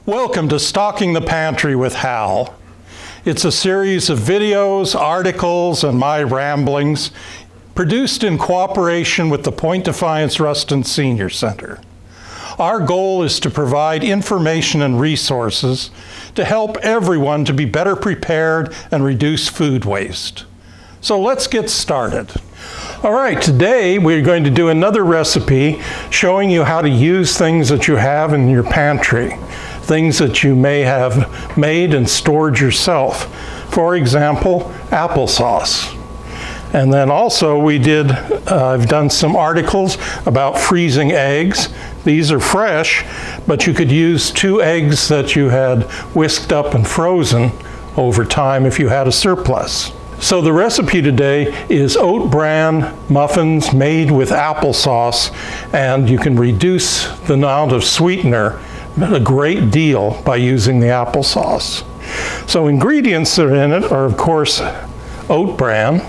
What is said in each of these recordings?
Welcome to Stocking the Pantry with Hal. It's a series of videos, articles, and my ramblings produced in cooperation with the Point Defiance Ruston Senior Center. Our goal is to provide information and resources to help everyone to be better prepared and reduce food waste. So let's get started. All right, today we're going to do another recipe showing you how to use things that you have in your pantry, things that you may have made and stored yourself. For example, applesauce. And then also I've done some articles about freezing eggs. These are fresh, but you could use 2 eggs that you had whisked up and frozen over time if you had a surplus. So the recipe today is oat bran muffins made with applesauce, and you can reduce the amount of sweetener a great deal by using the applesauce. So ingredients that are in it are, of course, oat bran,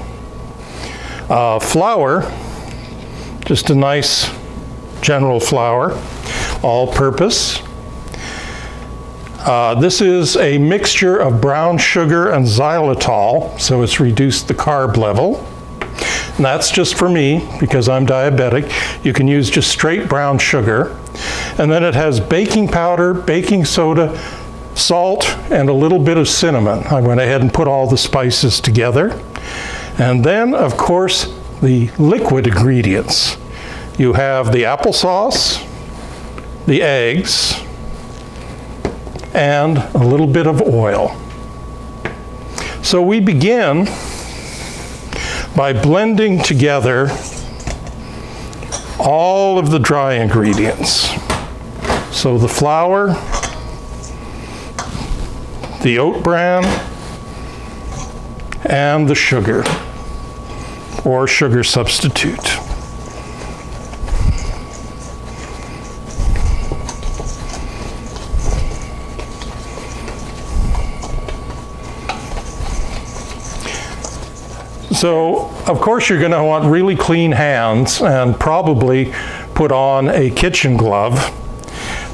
flour, just a nice general flour, all-purpose. This is a mixture of brown sugar and xylitol, so it's reduced the carb level. And that's just for me, because I'm diabetic. You can use just straight brown sugar. And then it has baking powder, baking soda, salt, and a little bit of cinnamon. I went ahead and put all the spices together. And then, of course, the liquid ingredients. You have the applesauce, the eggs, and a little bit of oil. So we begin by blending together all of the dry ingredients. So the flour, the oat bran, and the sugar, or sugar substitute. So, of course, you're going to want really clean hands and probably put on a kitchen glove.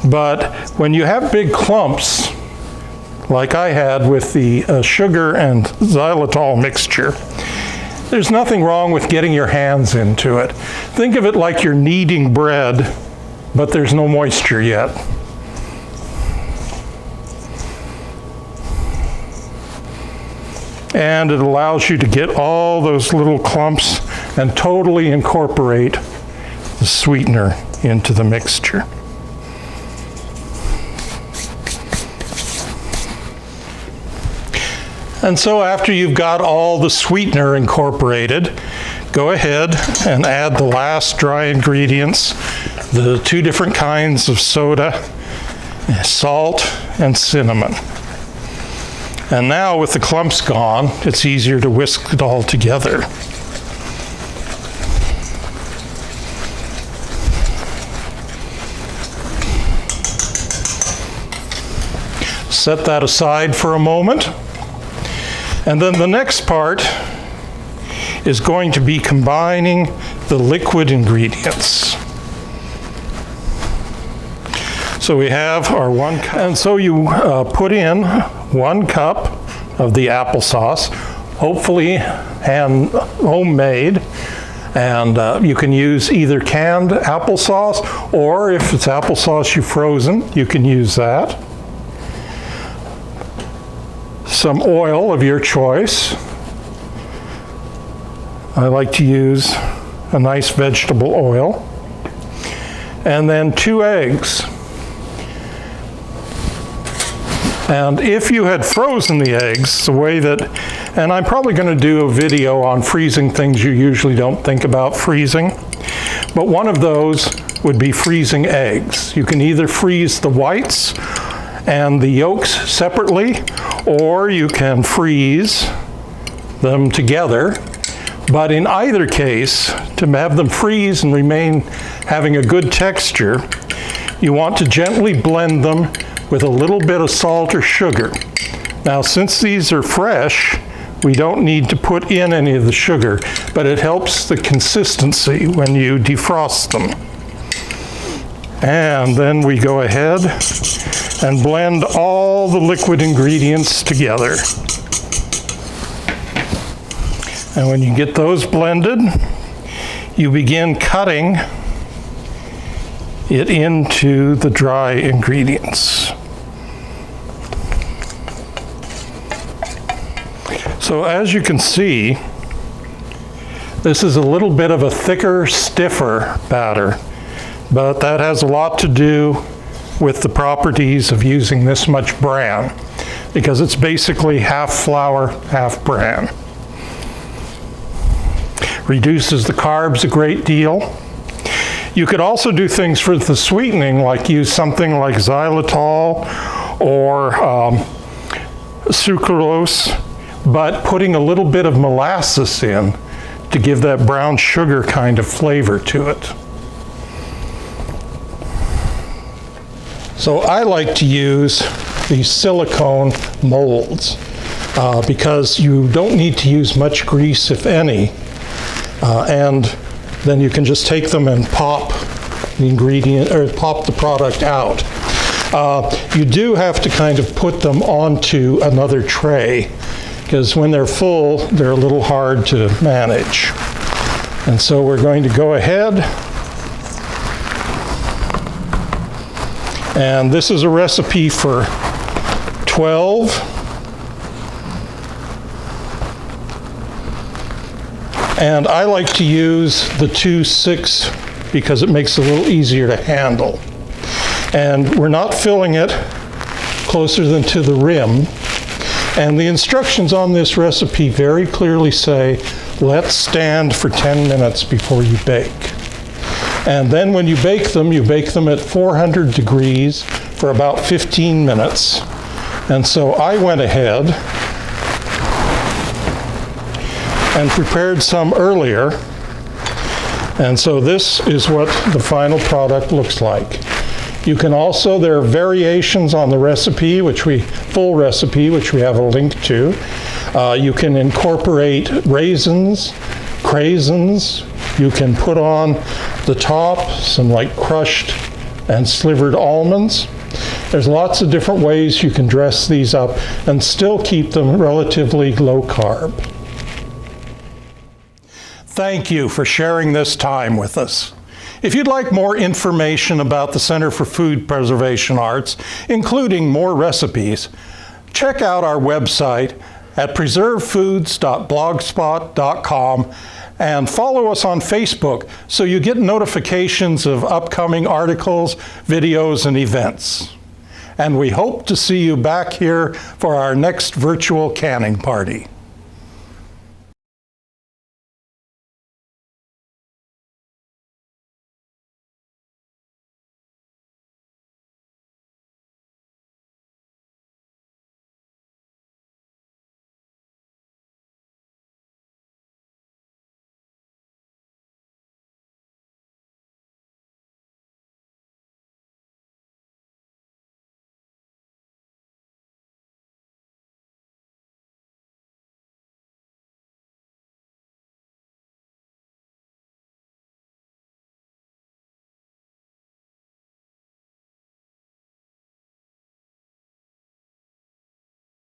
But when you have big clumps, like I had with the sugar and xylitol mixture, there's nothing wrong with getting your hands into it. Think of it like you're kneading bread, but there's no moisture yet. And it allows you to get all those little clumps and totally incorporate the sweetener into the mixture. And so after you've got all the sweetener incorporated, go ahead and add the last dry ingredients, the 2 different kinds of soda, salt, and cinnamon. And now with the clumps gone, it's easier to whisk it all together. Set that aside for a moment. And then the next part is going to be combining the liquid ingredients. So we have our 1 cup, and so you put in 1 cup of the applesauce, hopefully homemade, and you can use either canned applesauce, or if it's applesauce you've frozen, you can use that. Some oil of your choice. I like to use a nice vegetable oil. And then 2 eggs. And if you had frozen the eggs, the way that, and I'm probably going to do a video on freezing things you usually don't think about freezing, but one of those would be freezing eggs. You can either freeze the whites and the yolks separately, or you can freeze them together. But in either case, to have them freeze and remain having a good texture, you want to gently blend them with a little bit of salt or sugar. Now, since these are fresh, we don't need to put in any of the sugar, but it helps the consistency when you defrost them. And then we go ahead and blend all the liquid ingredients together. And when you get those blended, you begin cutting it into the dry ingredients. So as you can see, this is a little bit of a thicker, stiffer batter, but that has a lot to do with the properties of using this much bran, because it's basically half flour, half bran. Reduces the carbs a great deal. You could also do things for the sweetening, like use something like xylitol or sucralose, but putting a little bit of molasses in to give that brown sugar kind of flavor to it. So I like to use these silicone molds because you don't need to use much grease, if any, and then you can just take them and pop the ingredient or pop the product out. You do have to kind of put them onto another tray, because when they're full, they're a little hard to manage. And so we're going to go ahead, and this is a recipe for 12. And I like to use the 2/6 because it makes it a little easier to handle. And we're not filling it closer than to the rim. And the instructions on this recipe very clearly say, let stand for 10 minutes before you bake. And then when you bake them at 400 degrees for about 15 minutes. And so I went ahead and prepared some earlier. And so this is what the final product looks like. You can also, there are variations on the recipe, full recipe, which we have a link to. You can incorporate raisins, craisins. You can put on the top some like crushed and slivered almonds. There's lots of different ways you can dress these up and still keep them relatively low carb. Thank you for sharing this time with us. If you'd like more information about the Center for Food Preservation Arts, including more recipes, check out our website at preservedfoods.blogspot.com and follow us on Facebook so you get notifications of upcoming articles, videos, and events. And we hope to see you back here for our next virtual canning party.